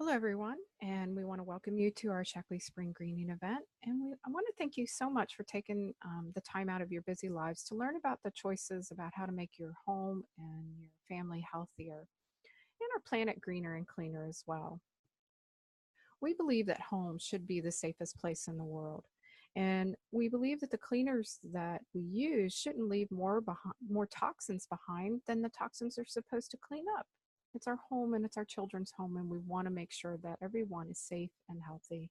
Hello, everyone, and we want to welcome you to our Shackley Spring Greening event. I want to thank you so much for taking the time out of your busy lives to learn about the choices about how to make your home and your family healthier and our planet greener and cleaner as well. We believe that home should be the safest place in the world. And we believe that the cleaners that we use shouldn't leave more toxins behind than the toxins are supposed to clean up. It's our home and it's our children's home, and we want to make sure that everyone is safe and healthy.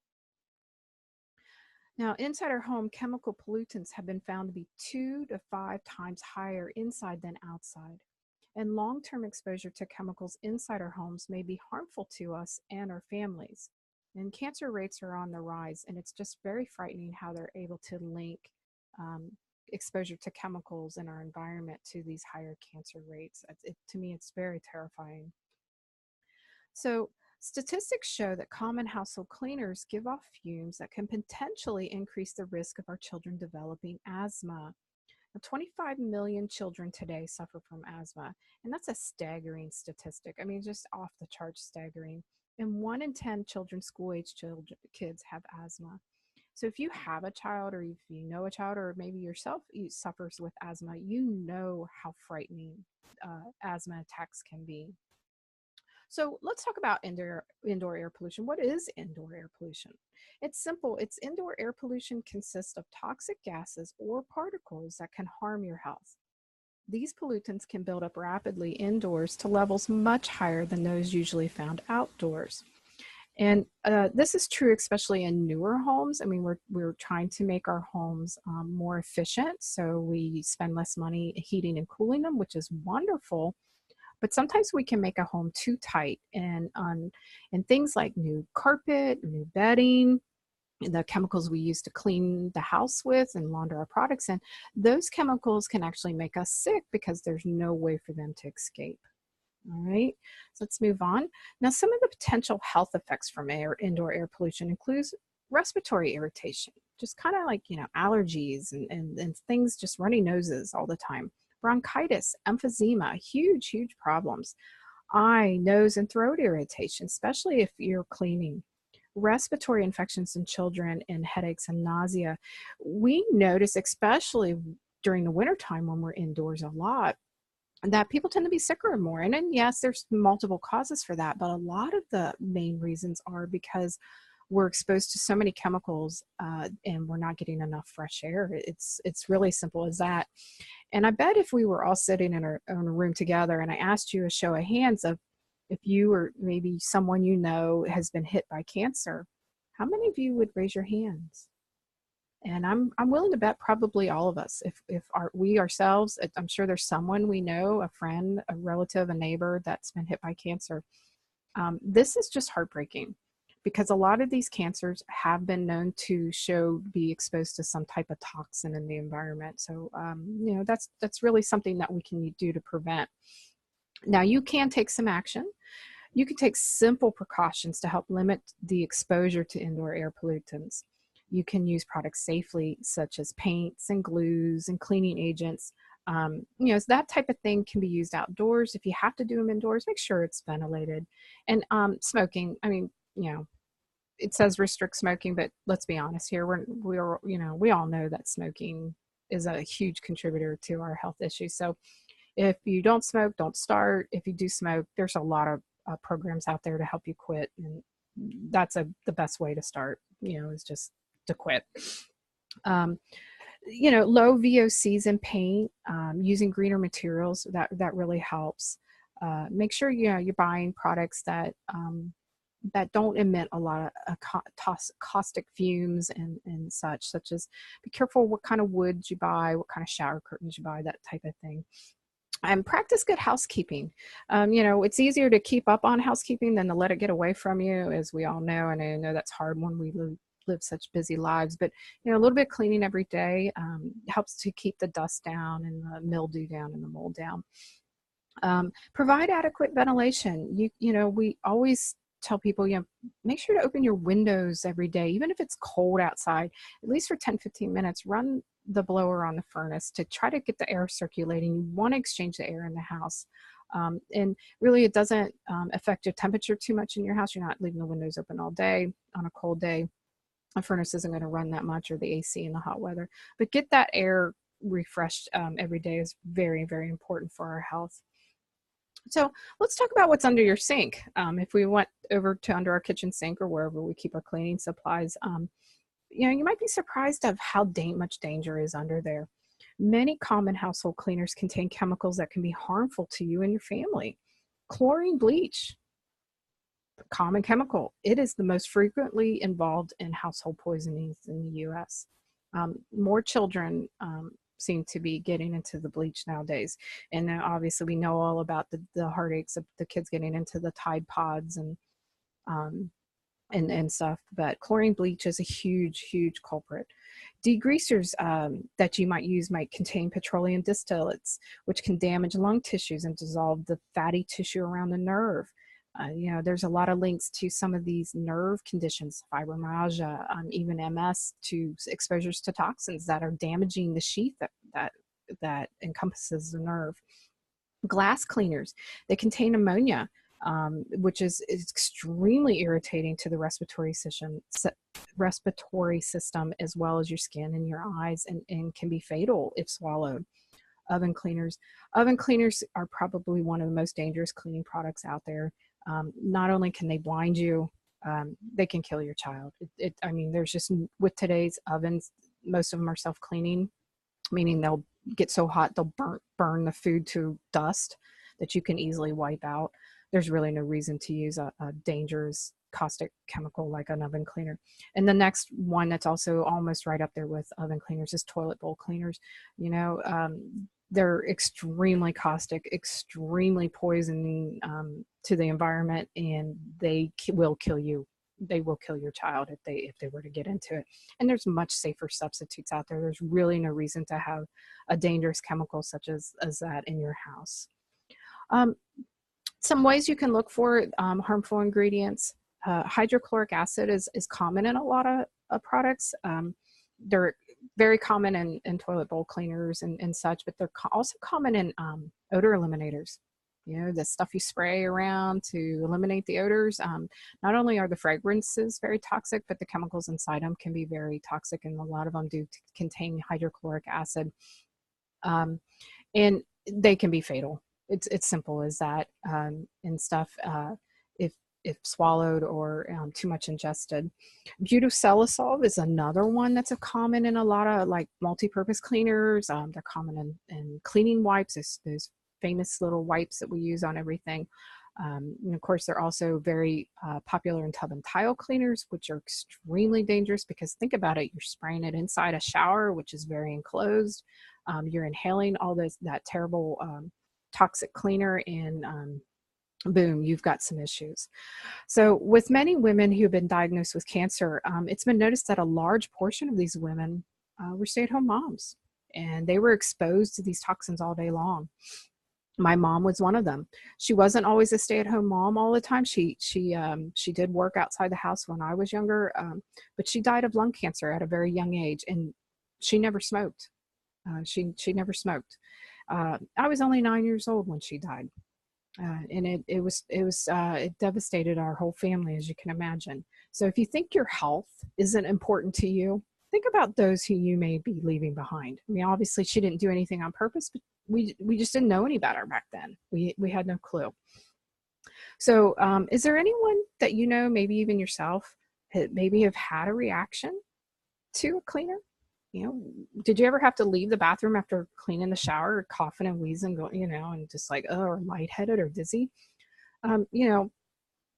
Now, inside our home, chemical pollutants have been found to be 2 to 5 times higher inside than outside. And long-term exposure to chemicals inside our homes may be harmful to us and our families. And cancer rates are on the rise, and it's just very frightening how they're able to link um, exposure to chemicals in our environment to these higher cancer rates. To me, it's very terrifying. So, statistics show that common household cleaners give off fumes that can potentially increase the risk of our children developing asthma. Now, 25 million children today suffer from asthma, and that's a staggering statistic. I mean, just off the charts staggering. And 1 in 10 school age kids have asthma. So if you have a child, or if you know a child, or maybe yourself suffers with asthma, you know how frightening asthma attacks can be. So let's talk about indoor air pollution. What is indoor air pollution? It's simple. It's indoor air pollution consists of toxic gases or particles that can harm your health. These pollutants can build up rapidly indoors to levels much higher than those usually found outdoors. And this is true especially in newer homes. I mean, we're trying to make our homes more efficient, so we spend less money heating and cooling them, which is wonderful. But sometimes we can make a home too tight, and things like new carpet, new bedding, and the chemicals we use to clean the house with and launder our products in, those chemicals can actually make us sick because there's no way for them to escape. All right, so let's move on. Now, some of the potential health effects from indoor air pollution includes respiratory irritation, just kind of like, allergies and things, just runny noses all the time, bronchitis, emphysema, huge problems, eye, nose, and throat irritation, especially if you're cleaning, respiratory infections in children, and headaches and nausea. We notice, especially during the wintertime when we're indoors a lot, that people tend to be sicker more. And then, yes, there's multiple causes for that, but a lot of the main reasons are because we're exposed to so many chemicals and we're not getting enough fresh air. It's really simple as that. And I bet if we were all sitting in a room together and I asked you a show of hands of if you or maybe someone you know has been hit by cancer, how many of you would raise your hands? And I'm willing to bet probably all of us. If we ourselves, I'm sure there's someone we know, a friend, a relative, a neighbor that's been hit by cancer. This is just heartbreaking because a lot of these cancers have been known to be exposed to some type of toxin in the environment. So that's really something that we can do to prevent. Now, you can take some action. You can take simple precautions to help limit the exposure to indoor air pollutants. You can use products safely, such as paints and glues and cleaning agents. So that type of thing can be used outdoors. If you have to do them indoors, make sure it's ventilated. And smoking, I mean, it says restrict smoking, but let's be honest here. We all know that smoking is a huge contributor to our health issues. So if you don't smoke, don't start. If you do smoke, there's a lot of programs out there to help you quit. And that's the best way to start, is just to quit. Low VOCs in paint, using greener materials, that really helps. Make sure you're buying products that don't emit a lot of caustic fumes and such as be careful what kind of wood you buy, what kind of shower curtains you buy, that type of thing. And practice good housekeeping. It's easier to keep up on housekeeping than to let it get away from you, as we all know. And I know that's hard when we live such busy lives, but a little bit of cleaning every day helps to keep the dust down and the mildew down and the mold down. Provide adequate ventilation. We always tell people, make sure to open your windows every day, even if it's cold outside, at least for 10-15 minutes. Run the blower on the furnace to try to get the air circulating. You want to exchange the air in the house. And really, it doesn't affect your temperature too much in your house. You're not leaving the windows open all day on a cold day. A furnace isn't going to run that much, or the AC in the hot weather. But get that air refreshed every day is very, very important for our health. So let's talk about what's under your sink. If we went over to under our kitchen sink or wherever we keep our cleaning supplies, you might be surprised of how much danger is under there. Many common household cleaners contain chemicals that can be harmful to you and your family. Chlorine bleach, a common chemical. It is the most frequently involved in household poisonings in the U.S. More children seem to be getting into the bleach nowadays. And obviously we know all about the heartaches of the kids getting into the Tide Pods and stuff, but chlorine bleach is a huge, huge culprit. Degreasers that you might use might contain petroleum distillates, which can damage lung tissues and dissolve the fatty tissue around the nerve. There's a lot of links to some of these nerve conditions, fibromyalgia, even MS, to exposures to toxins that are damaging the sheath that encompasses the nerve. Glass cleaners, they contain ammonia, which is extremely irritating to the respiratory system, as well as your skin and your eyes, and can be fatal if swallowed. Oven cleaners are probably one of the most dangerous cleaning products out there. Not only can they blind you, they can kill your child. There's just, with today's ovens, most of them are self-cleaning, meaning they'll get so hot they'll burn the food to dust that you can easily wipe out. There's really no reason to use a dangerous caustic chemical like an oven cleaner. And the next one that's also almost right up there with oven cleaners is toilet bowl cleaners. They're extremely caustic, extremely poisoning to the environment, and they will kill you. They will kill your child if they were to get into it. And there's much safer substitutes out there. There's really no reason to have a dangerous chemical such as that in your house. Some ways you can look for harmful ingredients. Hydrochloric acid is common in a lot of products. They're very common in toilet bowl cleaners and such, but they're also common in odor eliminators. The stuff you spray around to eliminate the odors. Not only are the fragrances very toxic, but the chemicals inside them can be very toxic, and a lot of them do contain hydrochloric acid. And they can be fatal. It's simple as that, and stuff, if swallowed or too much ingested. Butylcelisol is another one that's a common in a lot of like multi-purpose cleaners. They're common in cleaning wipes, those famous little wipes that we use on everything. And of course, they're also very popular in tub and tile cleaners, which are extremely dangerous because think about it, you're spraying it inside a shower, which is very enclosed. You're inhaling all that terrible toxic cleaner, and boom, you've got some issues. So with many women who have been diagnosed with cancer, it's been noticed that a large portion of these women were stay-at-home moms, and they were exposed to these toxins all day long. My mom was one of them. She wasn't always a stay-at-home mom all the time. She did work outside the house when I was younger, but she died of lung cancer at a very young age, and she never smoked. She never smoked. I was only 9 years old when she died, and it devastated our whole family, as you can imagine. So if you think your health isn't important to you, think about those who you may be leaving behind. I mean, obviously she didn't do anything on purpose, but we just didn't know any better back then. We had no clue. So is there anyone that maybe even yourself, maybe have had a reaction to a cleaner? Did you ever have to leave the bathroom after cleaning the shower, or coughing and wheezing, and just like, or lightheaded or dizzy? You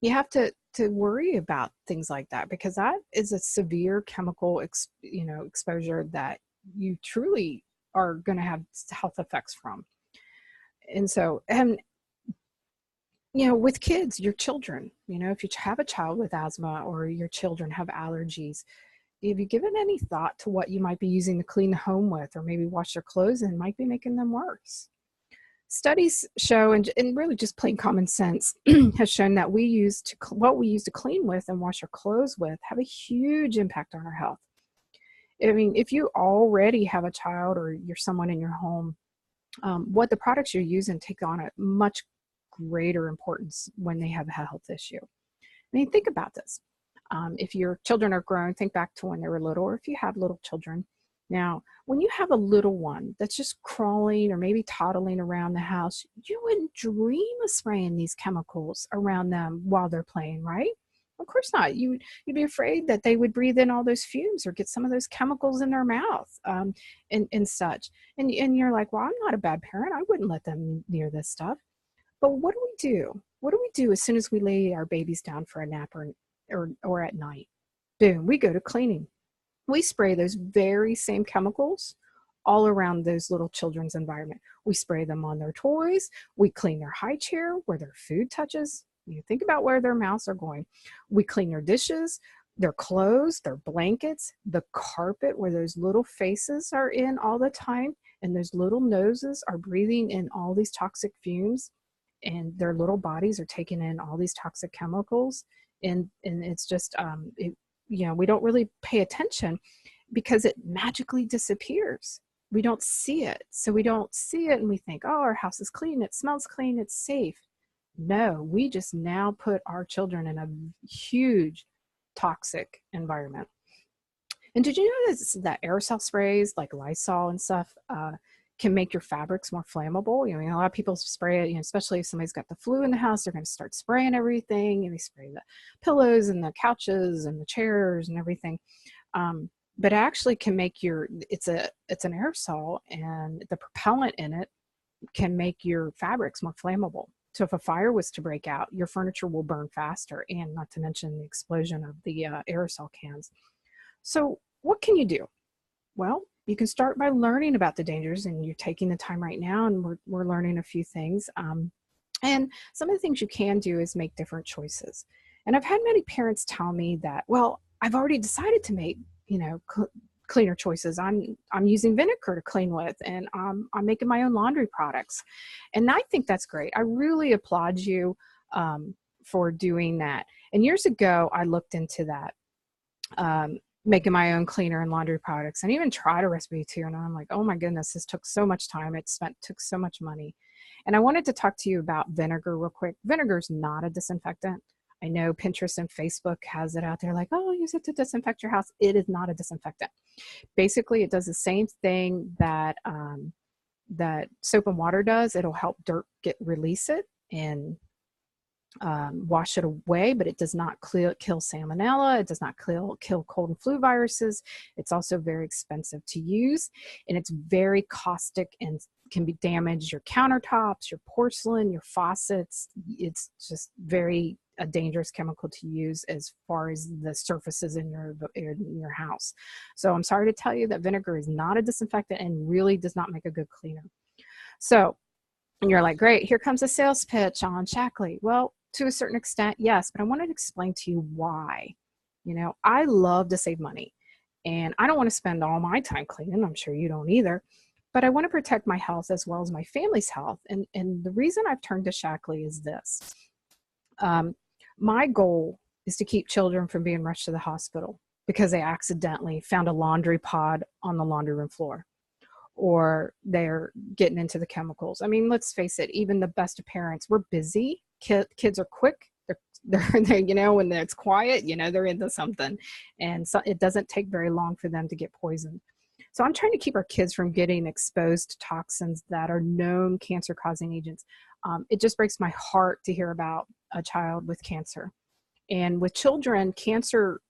have to worry about things like that, because that is a severe chemical exposure that you truly are going to have health effects from. And so, with kids, your children, if you have a child with asthma or your children have allergies, have you given any thought to what you might be using to clean the home with, or maybe wash their clothes, and might be making them worse? Studies show, and really just plain common sense has shown that what we use to clean with and wash our clothes with have a huge impact on our health. I mean, if you already have a child or you're someone in your home, what the products you're using take on a much greater importance when they have a health issue. I mean, think about this. If your children are grown, think back to when they were little, or if you have little children. Now, when you have a little one that's just crawling or maybe toddling around the house, you wouldn't dream of spraying these chemicals around them while they're playing, right? Of course not. You'd be afraid that they would breathe in all those fumes or get some of those chemicals in their mouth, and such. And you're like, well, I'm not a bad parent. I wouldn't let them near this stuff. But what do we do? What do we do as soon as we lay our babies down for a nap or at night? Boom, we go to cleaning. We spray those very same chemicals all around those little children's environment. We spray them on their toys. We clean their high chair where their food touches. You think about where their mouths are going. We clean their dishes, their clothes, their blankets, the carpet where those little faces are in all the time, and those little noses are breathing in all these toxic fumes, and their little bodies are taking in all these toxic chemicals. And it's just, we don't really pay attention because it magically disappears. We don't see it. So we don't see it and we think, oh, our house is clean. It smells clean. It's safe. No, we just now put our children in a huge toxic environment. And did you know that aerosol sprays like Lysol and stuff can make your fabrics more flammable? A lot of people spray it, especially if somebody's got the flu in the house, they're going to start spraying everything, and they spray the pillows and the couches and the chairs and everything. But it actually can make it's an aerosol, and the propellant in it can make your fabrics more flammable. So if a fire was to break out, your furniture will burn faster, and not to mention the explosion of the aerosol cans. So what can you do? Well, you can start by learning about the dangers, and you're taking the time right now, and we're learning a few things. And some of the things you can do is make different choices. And I've had many parents tell me that, well, I've already decided to make, cleaner choices. I'm using vinegar to clean with, and I'm making my own laundry products. And I think that's great. I really applaud you for doing that. And years ago, I looked into that, making my own cleaner and laundry products, and even tried a recipe too. And I'm like, oh my goodness, this took so much time. Took so much money. And I wanted to talk to you about vinegar real quick. Vinegar is not a disinfectant. I know Pinterest and Facebook has it out there like, oh, use it to disinfect your house. It is not a disinfectant. Basically, it does the same thing that soap and water does. It'll help dirt release it and wash it away, but it does not kill salmonella. It does not kill cold and flu viruses. It's also very expensive to use, and it's very caustic and can damage your countertops, your porcelain, your faucets. It's just very a dangerous chemical to use as far as the surfaces in your house. So I'm sorry to tell you that vinegar is not a disinfectant and really does not make a good cleaner. So, and you're like, great, here comes a sales pitch on Shackley. Well, to a certain extent, yes, but I wanted to explain to you why. I love to save money, and I don't want to spend all my time cleaning. I'm sure you don't either, but I want to protect my health as well as my family's health. And the reason I've turned to Shackley is this. My goal is to keep children from being rushed to the hospital because they accidentally found a laundry pod on the laundry room floor, or they're getting into the chemicals. I mean, let's face it, even the best of parents, we're busy. Kids are quick. They're when it's quiet, they're into something. And so it doesn't take very long for them to get poisoned. So I'm trying to keep our kids from getting exposed to toxins that are known cancer-causing agents. It just breaks my heart to hear about a child with cancer. And with children, cancer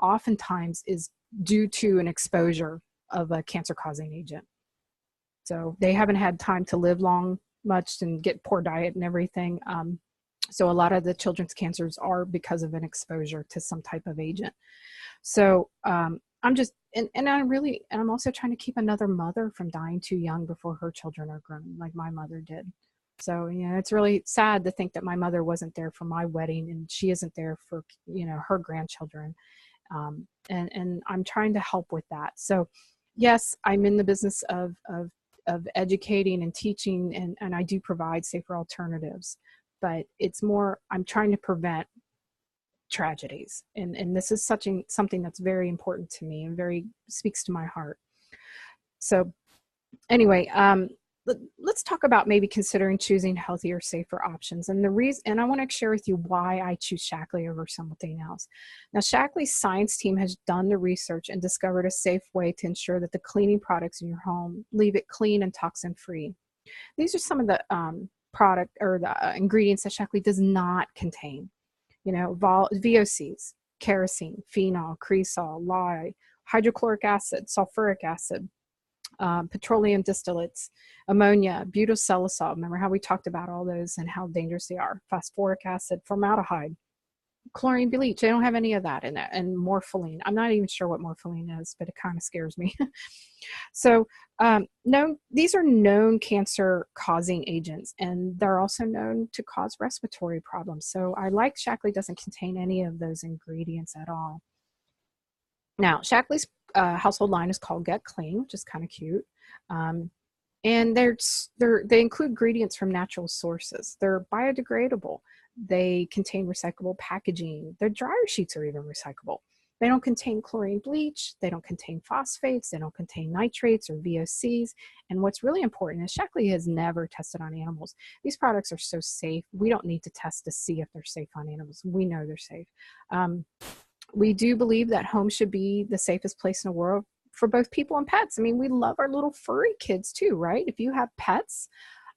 oftentimes is due to an exposure of a cancer-causing agent. So they haven't had time to live much and get poor diet and everything. So a lot of the children's cancers are because of an exposure to some type of agent. So I'm just, and I'm also trying to keep another mother from dying too young before her children are grown, like my mother did. So, it's really sad to think that my mother wasn't there for my wedding, and she isn't there for, her grandchildren. And I'm trying to help with that. So yes, I'm in the business of educating and teaching, and I do provide safer alternatives, but it's more, I'm trying to prevent tragedies. And this is something that's very important to me and very speaks to my heart. So anyway, let's talk about maybe considering choosing healthier, safer options. And the reason, and I want to share with you why I choose Shaklee over something else. Now, Shaklee's science team has done the research and discovered a safe way to ensure that the cleaning products in your home leave it clean and toxin free. These are some of the product or the ingredients that Shaklee does not contain. You know, VOCs, kerosene, phenol, cresol, lye, hydrochloric acid, sulfuric acid, petroleum distillates, ammonia, butylsalicylate. Remember how we talked about all those and how dangerous they are. Phosphoric acid, formaldehyde, chlorine bleach. They don't have any of that in it. And morpholine. I'm not even sure what morpholine is, but it kind of scares me. So these are known cancer-causing agents, and they're also known to cause respiratory problems. So I like Shaklee doesn't contain any of those ingredients at all. Now, Shaklee's household line is called Get Clean, which is kind of cute. And they include ingredients from natural sources. They're biodegradable. They contain recyclable packaging. Their dryer sheets are even recyclable. They don't contain chlorine bleach. They don't contain phosphates. They don't contain nitrates or VOCs. And what's really important is Shaklee has never tested on animals. These products are so safe. We don't need to test to see if they're safe on animals. We know they're safe. We do believe that home should be the safest place in the world for both people and pets. I mean, we love our little furry kids too, right? If you have pets,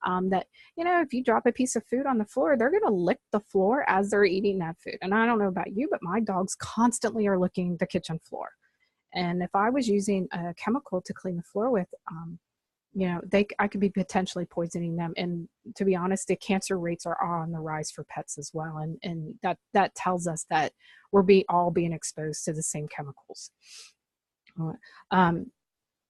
that, you know, if you drop a piece of food on the floor, they're going to lick the floor as they're eating that food. And I don't know about you, but my dogs constantly are licking the kitchen floor. And if I was using a chemical to clean the floor with, you know, I could be potentially poisoning them. And to be honest, the cancer rates are on the rise for pets as well. And that tells us that we're all being exposed to the same chemicals.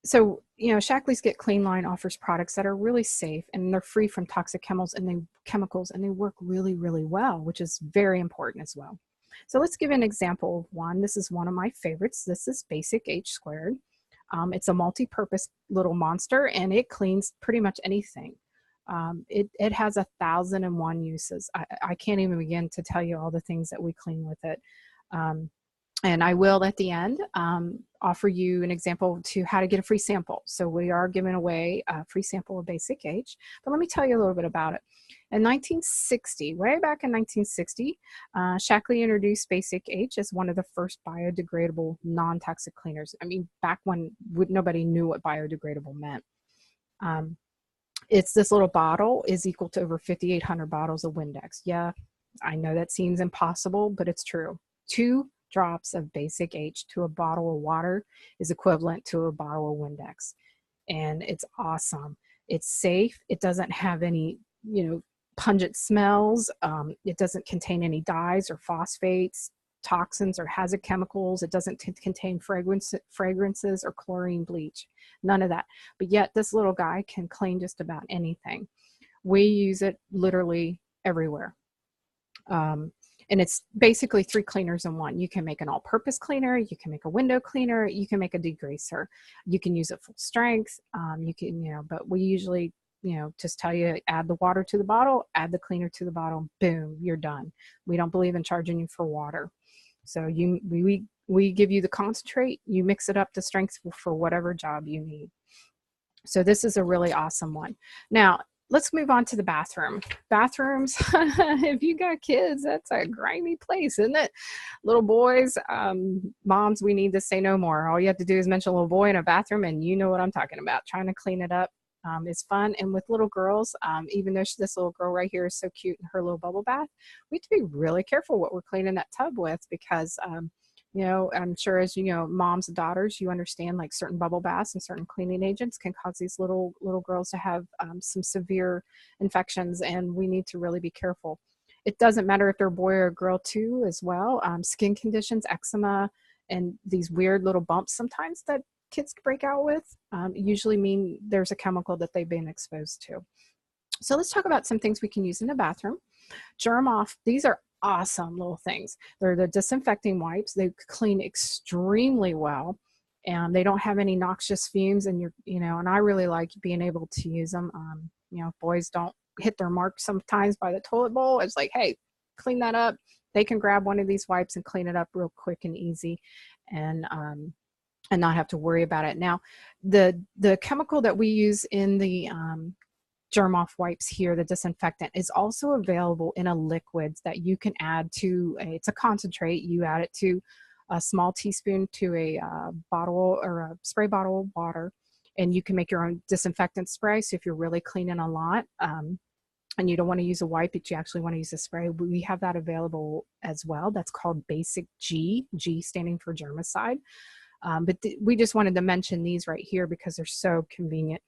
So, you know, Shaklee's Get Clean line offers products that are really safe and they're free from toxic chemicals and they work really, really well, which is very important as well. So let's give an example of one. This is one of my favorites. This is Basic H Squared. It's a multi-purpose little monster and it cleans pretty much anything. It has 1,001 uses. I can't even begin to tell you all the things that we clean with it. And I will at the end offer you an example to how to get a free sample. So we are giving away a free sample of Basic H, but let me tell you a little bit about it. In 1960, way back in 1960, Shaklee introduced Basic H as one of the first biodegradable non-toxic cleaners. I mean, back when nobody knew what biodegradable meant. It's this little bottle is equal to over 5,800 bottles of Windex. Yeah, I know that seems impossible, but it's true. 2 drops of Basic H to a bottle of water is equivalent to a bottle of Windex. And it's awesome. It's safe. It doesn't have any, you know, pungent smells. It doesn't contain any dyes or phosphates, toxins or hazard chemicals. It doesn't contain fragrances or chlorine bleach. None of that. But yet this little guy can clean just about anything. We use it literally everywhere. And it's basically 3 cleaners in one. You can make an all-purpose cleaner, you can make a window cleaner, you can make a degreaser. You can use it full strength. You can, you know, but we usually, you know, just tell you add the water to the bottle, add the cleaner to the bottle, boom, you're done. We don't believe in charging you for water. So we give you the concentrate, you mix it up to strength for whatever job you need. So this is a really awesome one. Now, let's move on to the bathroom. Bathrooms, if you got kids, that's a grimy place, isn't it? Little boys, moms, we need to say no more. All you have to do is mention a little boy in a bathroom and you know what I'm talking about. Trying to clean it up is fun. And with little girls, even though this little girl right here is so cute in her little bubble bath, we have to be really careful what we're cleaning that tub with because you know, I'm sure as you know, moms and daughters, you understand like certain bubble baths and certain cleaning agents can cause these little girls to have some severe infections, and we need to really be careful. It doesn't matter if they're a boy or a girl too, as well. Skin conditions, eczema, and these weird little bumps sometimes that kids break out with usually mean there's a chemical that they've been exposed to. So let's talk about some things we can use in the bathroom. Germ Off. These are awesome little things. They're the disinfecting wipes. They clean extremely well and they don't have any noxious fumes, and you know, and I really like being able to use them. You know, if boys don't hit their mark sometimes by the toilet bowl, it's like, hey, clean that up. They can grab one of these wipes and clean it up real quick and easy and not have to worry about it. Now, the chemical that we use in the Germ Off wipes here, the disinfectant, is also available in a liquid that you can add to it's a concentrate. You add it to a small teaspoon to a bottle or a spray bottle of water, and you can make your own disinfectant spray. So if you're really cleaning a lot, and you don't want to use a wipe, but you actually want to use a spray, we have that available as well. That's called Basic G, G standing for germicide. But we just wanted to mention these right here because they're so convenient.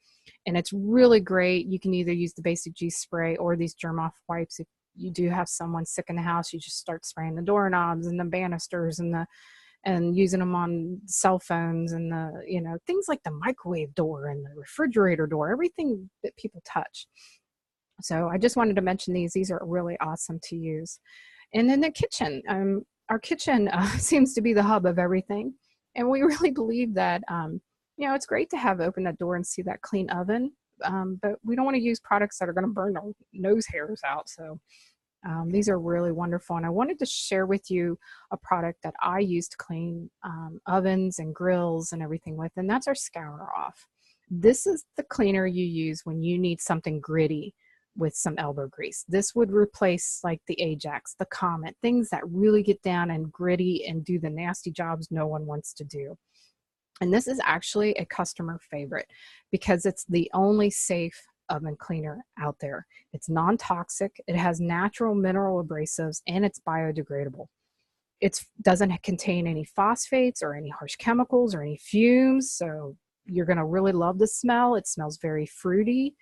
And it's really great. You can either use the Basic G spray or these Germ Off wipes. If you do have someone sick in the house, you just start spraying the doorknobs and the banisters and using them on cell phones and things like the microwave door and the refrigerator door, everything that people touch. So I just wanted to mention these. These are really awesome to use. And then the kitchen, our kitchen seems to be the hub of everything. And we really believe that, it's great to have open that door and see that clean oven, but we don't want to use products that are going to burn our nose hairs out. So these are really wonderful. And I wanted to share with you a product that I use to clean ovens and grills and everything with, and that's our Scour Off. This is the cleaner you use when you need something gritty with some elbow grease. This would replace like the Ajax, the Comet, things that really get down and gritty and do the nasty jobs no one wants to do. And this is actually a customer favorite because it's the only safe oven cleaner out there. It's non-toxic, it has natural mineral abrasives, and it's biodegradable. It doesn't contain any phosphates or any harsh chemicals or any fumes, so you're going to really love the smell. It smells very fruity,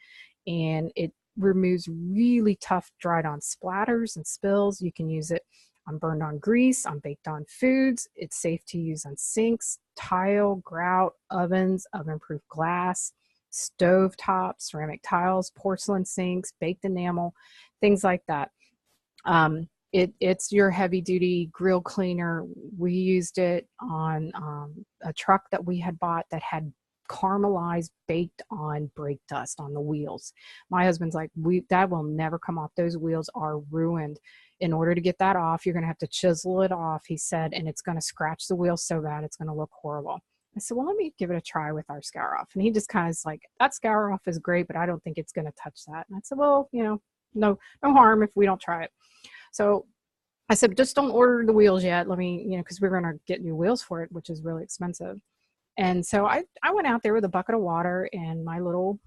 and it removes really tough dried on splatters and spills. You can use it on burned on grease, on baked on foods. It's safe to use on sinks, tile, grout, ovens, oven-proof glass, stove tops, ceramic tiles, porcelain sinks, baked enamel, things like that. It's your heavy-duty grill cleaner. We used it on a truck that we had bought that had caramelized baked on brake dust on the wheels. My husband's like, that will never come off. Those wheels are ruined. In order to get that off, you're going to have to chisel it off, he said, and it's going to scratch the wheel so bad it's going to look horrible. I said, well, let me give it a try with our Scour Off. And he just kind of is like, that Scour Off is great, but I don't think it's going to touch that. And I said, well, no harm if we don't try it. So I said, just don't order the wheels yet. Let me, because we're going to get new wheels for it, which is really expensive. And so I went out there with a bucket of water and my little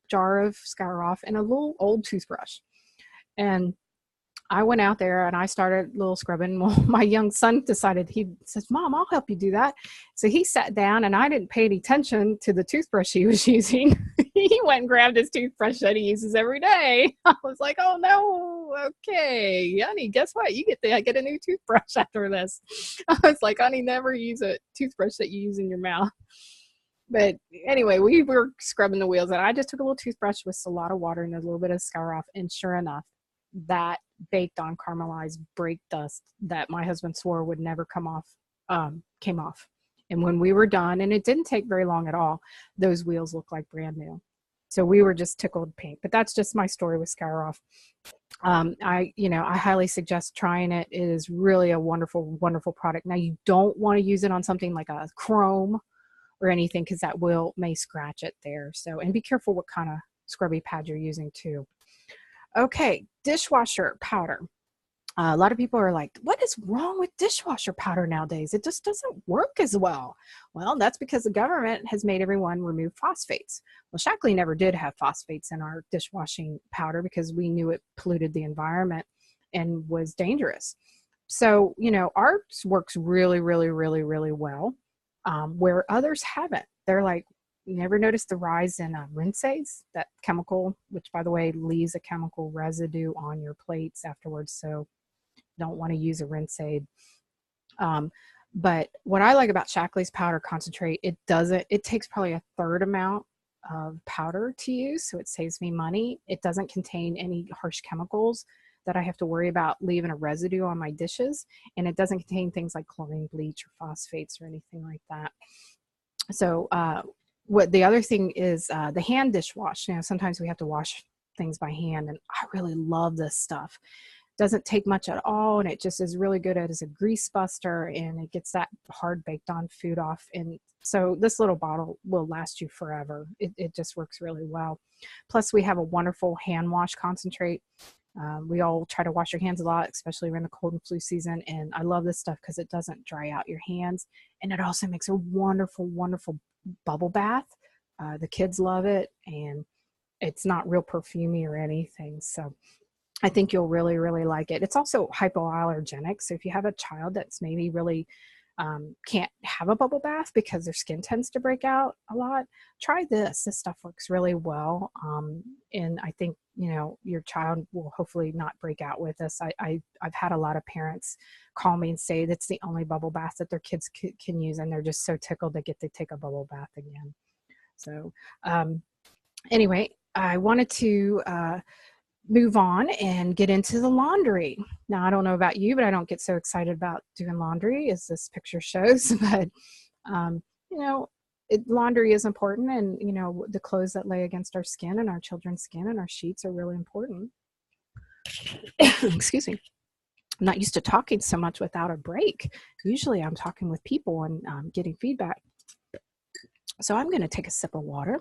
jar of Scour Off and a little old toothbrush. And I went out there and I started a little scrubbing. Well, my young son decided, he says, Mom, I'll help you do that. So he sat down and I didn't pay any attention to the toothbrush he was using. He went and grabbed his toothbrush that he uses every day. I was like, oh no, okay, honey, guess what? I get a new toothbrush after this. I was like, honey, never use a toothbrush that you use in your mouth. But anyway, we were scrubbing the wheels and I just took a little toothbrush with a lot of water and a little bit of Scour Off. And sure enough, that baked on caramelized brake dust that my husband swore would never come off, came off. And when we were done, and it didn't take very long at all, those wheels looked like brand new. So we were just tickled pink. But that's just my story with Scour Off. I highly suggest trying it. It is really a wonderful, wonderful product. Now, you don't want to use it on something like a chrome or anything because that may scratch it there. So, and be careful what kind of scrubby pad you're using too. Okay, dishwasher powder. A lot of people are like, what is wrong with dishwasher powder nowadays? It just doesn't work as well. Well, that's because the government has made everyone remove phosphates. Well, Shaklee never did have phosphates in our dishwashing powder because we knew it polluted the environment and was dangerous. So, ours works really, really, really, really well, where others haven't. They're like, you never noticed the rise in rinses, that chemical, which by the way, leaves a chemical residue on your plates afterwards. So don't want to use a rinse aid. But what I like about Shaklee's powder concentrate, it takes probably a third amount of powder to use. So it saves me money. It doesn't contain any harsh chemicals that I have to worry about leaving a residue on my dishes. And it doesn't contain things like chlorine, bleach, or phosphates or anything like that. So, what the other thing is the hand dishwash. Sometimes we have to wash things by hand, and I really love this stuff. doesn't take much at all, and it just is really good as a grease buster, and it gets that hard baked on food off. And so this little bottle will last you forever. It just works really well. Plus we have a wonderful hand wash concentrate. We all try to wash your hands a lot, especially around the cold and flu season. And I love this stuff because it doesn't dry out your hands. And it also makes a wonderful, wonderful bubble bath. The kids love it, and it's not real perfumey or anything. So I think you'll really, really like it. It's also hypoallergenic. So if you have a child that's maybe really can't have a bubble bath because their skin tends to break out a lot, try this. This stuff works really well. And I think, your child will hopefully not break out with this. I've had a lot of parents call me and say that's the only bubble bath that their kids can use. And they're just so tickled they get to take a bubble bath again. So anyway, I wanted to move on and get into the laundry. Now, I don't know about you, but I don't get so excited about doing laundry as this picture shows, but laundry is important, and the clothes that lay against our skin and our children's skin and our sheets are really important. Excuse me. I'm not used to talking so much without a break. Usually I'm talking with people and getting feedback. So I'm going to take a sip of water.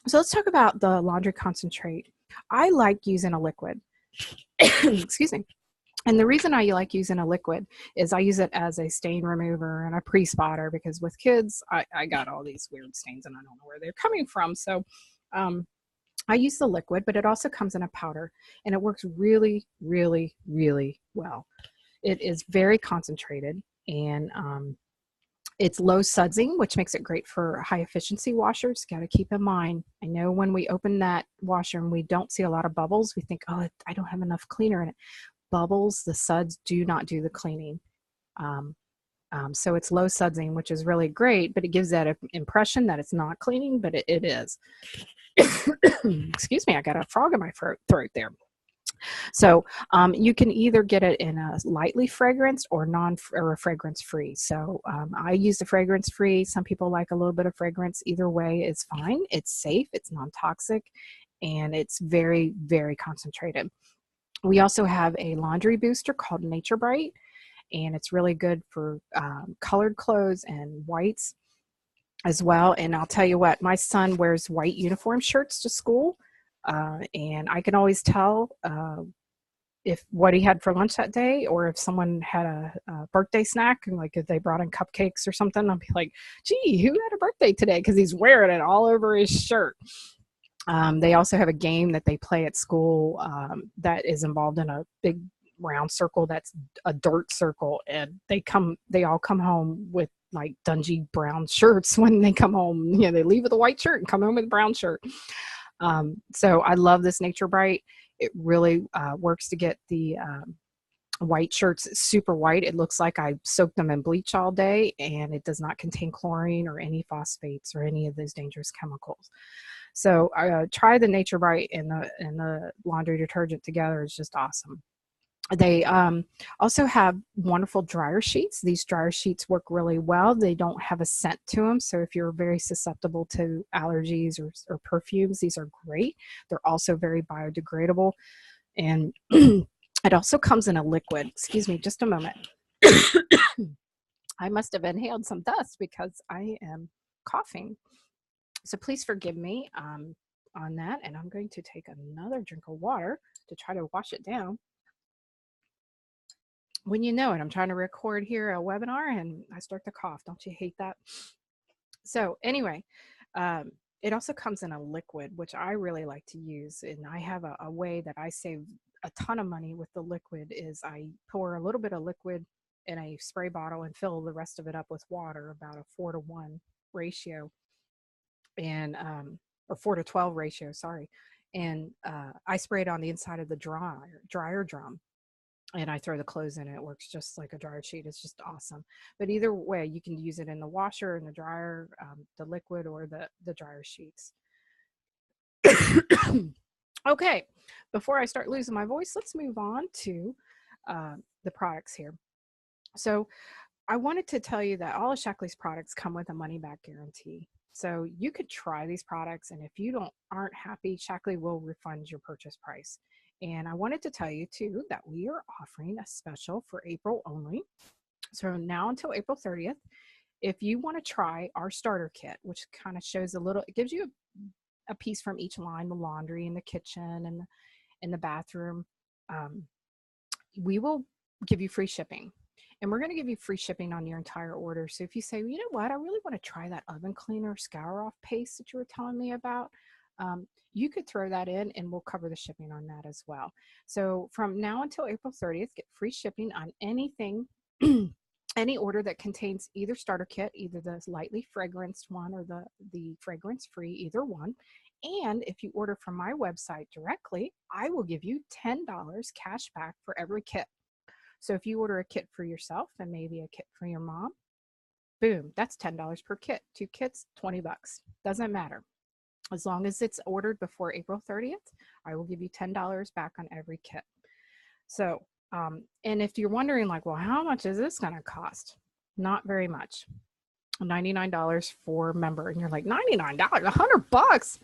So let's talk about the laundry concentrate. I like using a liquid. Excuse me. And the reason I like using a liquid is I use it as a stain remover and a pre-spotter, because with kids, I got all these weird stains and I don't know where they're coming from. So I use the liquid, but it also comes in a powder, and it works really, really, really well. It is very concentrated, and it's low sudsing, which makes it great for high efficiency washers. Got to keep in mind, I know when we open that washer and we don't see a lot of bubbles, we think, oh, I don't have enough cleaner in it. Bubbles, the suds do not do the cleaning. So it's low sudsing, which is really great, but it gives that impression that it's not cleaning, but it is. Excuse me, I got a frog in my throat there. So you can either get it in a lightly fragranced or a fragrance free. So I use the fragrance free. Some people like a little bit of fragrance. Either way is fine. It's safe, it's non-toxic, and it's very, very concentrated. We also have a laundry booster called NatureBrite, and it's really good for colored clothes and whites as well. And I'll tell you what, my son wears white uniform shirts to school, and I can always tell if what he had for lunch that day, or if someone had a birthday snack, and like if they brought in cupcakes or something, I'll be like, gee, who had a birthday today? Because he's wearing it all over his shirt. They also have a game that they play at school that is involved in a big round circle that's a dirt circle, and they all come home with like dungy brown shirts when they come home. They leave with a white shirt and come home with a brown shirt. So I love this NatureBrite. It really works to get the white shirts super white. It looks like I soaked them in bleach all day, and it does not contain chlorine or any phosphates or any of those dangerous chemicals. So try the NatureBrite and the laundry detergent together. It's just awesome. They also have wonderful dryer sheets. These dryer sheets work really well. They don't have a scent to them. So if you're very susceptible to allergies or perfumes, these are great. They're also very biodegradable. And it also comes in a liquid. Excuse me, just a moment. I must have inhaled some dust because I am coughing. So please forgive me on that. And I'm going to take another drink of water to try to wash it down. When you know it, I'm trying to record here a webinar and I start to cough. Don't you hate that? So anyway, it also comes in a liquid, which I really like to use. And I have a way that I save a ton of money with the liquid is I pour a little bit of liquid in a spray bottle and fill the rest of it up with water, about a 4-to-1 ratio, and or 4-to-12 ratio, sorry. And I spray it on the inside of the dryer drum. And I throw the clothes in it. It works just like a dryer sheet. It's just awesome. But either way, you can use it in the washer, in the dryer, the liquid, or the dryer sheets. Okay, before I start losing my voice, let's move on to the products here. So I wanted to tell you that all of Shaklee's products come with a money-back guarantee. So you could try these products, and if you aren't happy, Shaklee will refund your purchase price. And I wanted to tell you too that we are offering a special for April only. So now until April 30th, if you want to try our starter kit, which kind of shows a little, it gives you a piece from each line, the laundry and the kitchen and the bathroom, um, we will give you free shipping. And we're going to give you free shipping on your entire order. So if you say, well, you know what, I really want to try that oven cleaner scour off paste that you were telling me about, you could throw that in and we'll cover the shipping on that as well. So from now until April 30th, get free shipping on anything, any order that contains either starter kit, either the lightly fragranced one or the fragrance free, either one. And if you order from my website directly, I will give you $10 cash back for every kit. So if you order a kit for yourself and maybe a kit for your mom, boom, that's $10 per kit. 2 kits, $20. Doesn't matter. As long as it's ordered before April 30th, I will give you $10 back on every kit. So, and if you're wondering like, well, how much is this going to cost? Not very much. $99 for member. And you're like, $99, $100?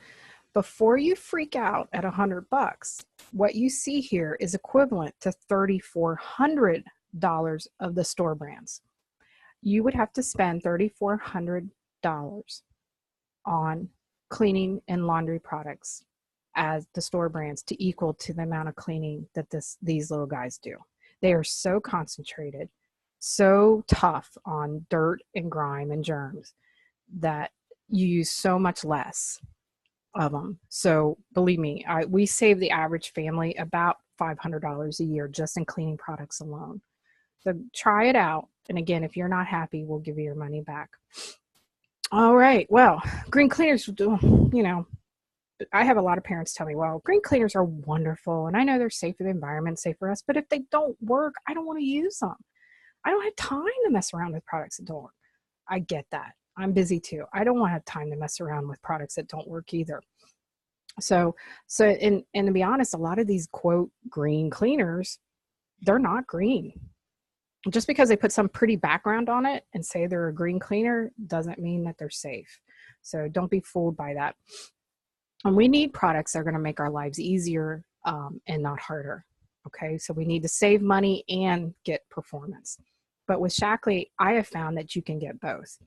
Before you freak out at $100, what you see here is equivalent to $3,400 of the store brands. You would have to spend $3,400 on cleaning and laundry products as the store brands to equal to the amount of cleaning that these little guys do. They are so concentrated, so tough on dirt and grime and germs that you use so much less of them. So believe me, we save the average family about $500 a year just in cleaning products alone. So try it out. And again, if you're not happy, we'll give you your money back. All right. Well, green cleaners, you know, I have a lot of parents tell me, well, green cleaners are wonderful. And I know they're safe for the environment, safe for us. But if they don't work, I don't want to use them. I don't have time to mess around with products that don't work. I get that. I'm busy too. I don't want to have time to mess around with products that don't work either. So and to be honest, a lot of these quote green cleaners, they're not green. Just because they put some pretty background on it and say they're a green cleaner doesn't mean that they're safe. So don't be fooled by that. And we need products that are going to make our lives easier and not harder. Okay, so we need to save money and get performance. But with Shaklee, I have found that you can get both.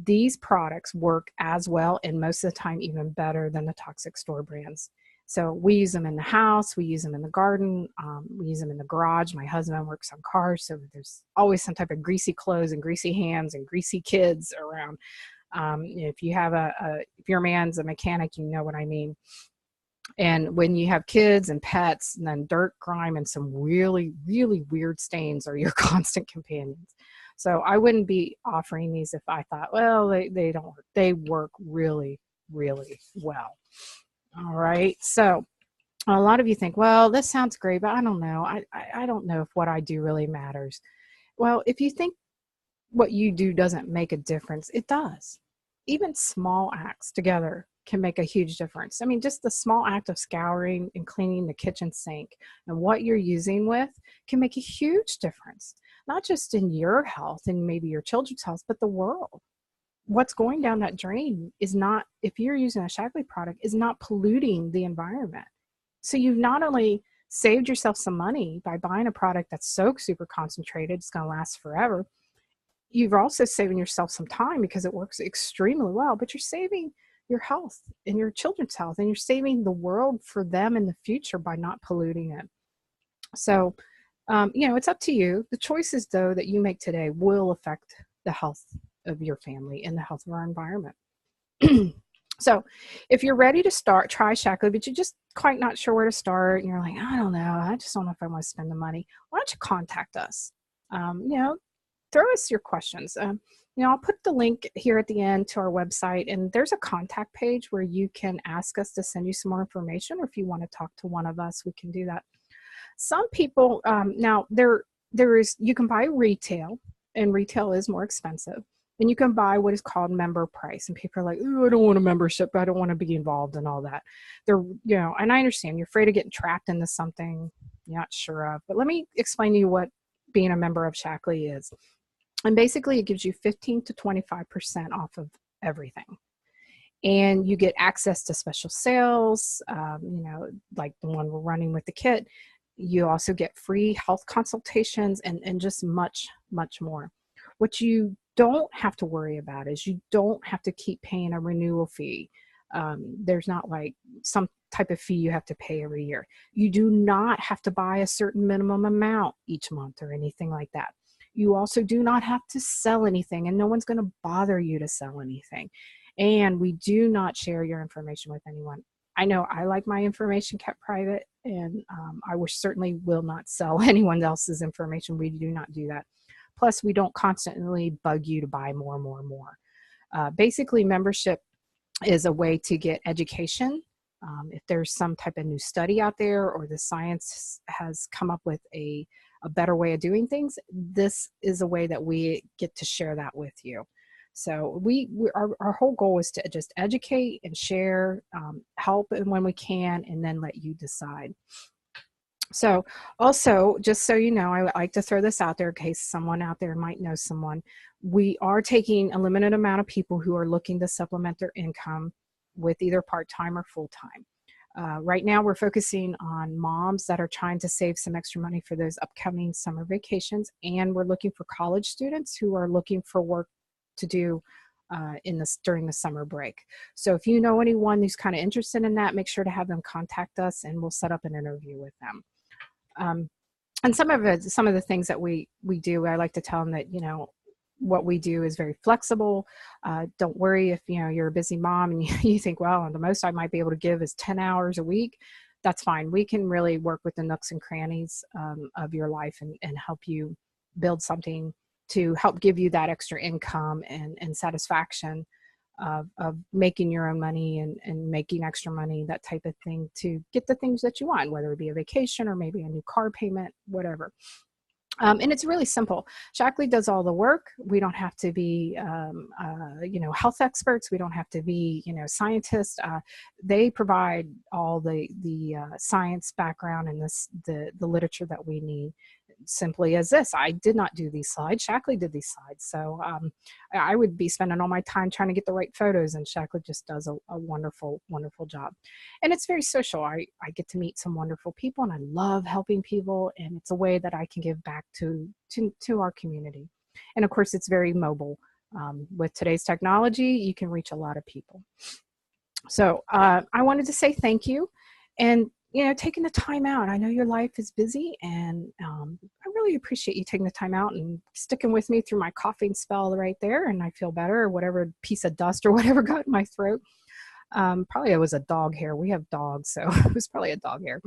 These products work as well and most of the time even better than the toxic store brands. So we use them in the house, we use them in the garden, we use them in the garage. My husband works on cars, so there's always some type of greasy clothes and greasy hands and greasy kids around. If you have if your man's a mechanic, you know what I mean. And when you have kids and pets, and then dirt, grime, and some really, really weird stains are your constant companions. So I wouldn't be offering these if I thought, well, they don't work. They work really, really well. All right. So a lot of you think, well, this sounds great, but I don't know. I don't know if what I do really matters. Well, if you think what you do doesn't make a difference, it does. Even small acts together can make a huge difference. I mean, just the small act of scouring and cleaning the kitchen sink and what you're using with can make a huge difference, not just in your health and maybe your children's health, but the world. What's going down that drain is not, if you're using a Shaklee product, is not polluting the environment. So you've not only saved yourself some money by buying a product that's so super concentrated, it's going to last forever. You've also saving yourself some time because it works extremely well, but you're saving your health and your children's health, and you're saving the world for them in the future by not polluting it. So, it's up to you. The choices, though, that you make today will affect the health of your family and the health of our environment. So if you're ready to try Shaklee, but you're just quite not sure where to start, and you're like, I don't know, I just don't know if I want to spend the money, why don't you contact us? Throw us your questions. I'll put the link here at the end to our website, and there's a contact page where you can ask us to send you some more information, or if you want to talk to one of us, we can do that. Some people, now there is, you can buy retail, and retail is more expensive, and you can buy what is called member price. And people are like, oh, I don't want a membership, I don't want to be involved in all that. And I understand you're afraid of getting trapped into something you're not sure of, but let me explain to you what being a member of Shaklee is. And basically it gives you 15 to 25% off of everything. and you get access to special sales, like the one we're running with the kit. You also get free health consultations and just much, much more. What you don't have to worry about is you don't have to keep paying a renewal fee. There's not like some type of fee you have to pay every year. You do not have to buy a certain minimum amount each month or anything like that. You also do not have to sell anything, and no one's going to bother you to sell anything. And we do not share your information with anyone. I know I like my information kept private, and I certainly will not sell anyone else's information. We do not do that. Plus, we don't constantly bug you to buy more and more and more. Basically, membership is a way to get education. If there's some type of new study out there, or the science has come up with a better way of doing things, this is a way that we get to share that with you. So our whole goal is to just educate and share, help when we can, and then let you decide. So also, just so you know, I would like to throw this out there in case someone out there might know someone. We are taking a limited amount of people who are looking to supplement their income with either part-time or full-time. Right now, we're focusing on moms that are trying to save some extra money for those upcoming summer vacations, and we're looking for college students who are looking for work to do during the summer break. So if you know anyone who's kind of interested in that, make sure to have them contact us, and we'll set up an interview with them. And some of the things that we do, I like to tell them that, what we do is very flexible. Don't worry if, you're a busy mom and you think, well, the most I might be able to give is 10 hours a week. That's fine. We can really work with the nooks and crannies of your life and help you build something to help give you that extra income and satisfaction of making your own money and making extra money, that type of thing, to get the things that you want, whether it be a vacation or maybe a new car payment, whatever. And it's really simple. Shackley does all the work. We don't have to be, health experts. We don't have to be, scientists. They provide all the science background and the literature that we need. Simply as this, I did not do these slides. Shackley did these slides. So I would be spending all my time trying to get the right photos, and Shackley just does a wonderful, wonderful job. And it's very social. I get to meet some wonderful people, and I love helping people, and it's a way that I can give back to our community. And of course, it's very mobile. With today's technology, you can reach a lot of people. So I wanted to say thank you. And taking the time out. I know your life is busy, and I really appreciate you taking the time out and sticking with me through my coughing spell right there, and I feel better, or whatever piece of dust or whatever got in my throat. Probably it was a dog hair. We have dogs, so it was probably a dog hair.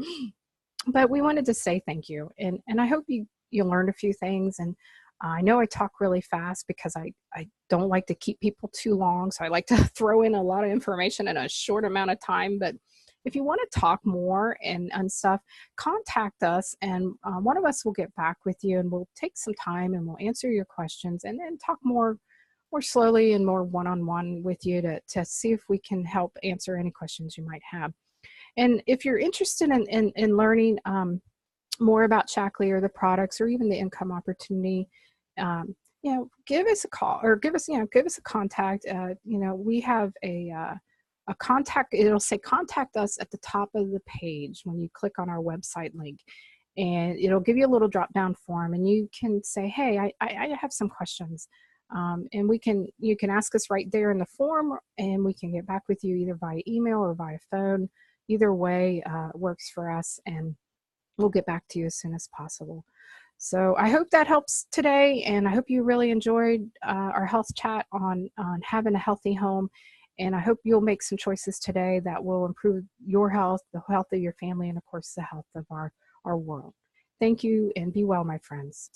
But we wanted to say thank you, and I hope you learned a few things. And I know I talk really fast because I don't like to keep people too long, so I like to throw in a lot of information in a short amount of time. But if you want to talk more and stuff, contact us, and one of us will get back with you, and we'll take some time and we'll answer your questions, and then talk more slowly and more one-on-one with you to see if we can help answer any questions you might have. And if you're interested in learning more about Shackley or the products or even the income opportunity, give us a call, or give us a contact. We have a contact. It'll say contact us at the top of the page when you click on our website link, and it'll give you a little drop down form, and you can say, hey, I have some questions, and you can ask us right there in the form, and we can get back with you either via email or via phone. Either way works for us, and we'll get back to you as soon as possible. So I hope that helps today, and I hope you really enjoyed our health chat on having a healthy home. And I hope you'll make some choices today that will improve your health, the health of your family, and of course, the health of our world. Thank you, and be well, my friends.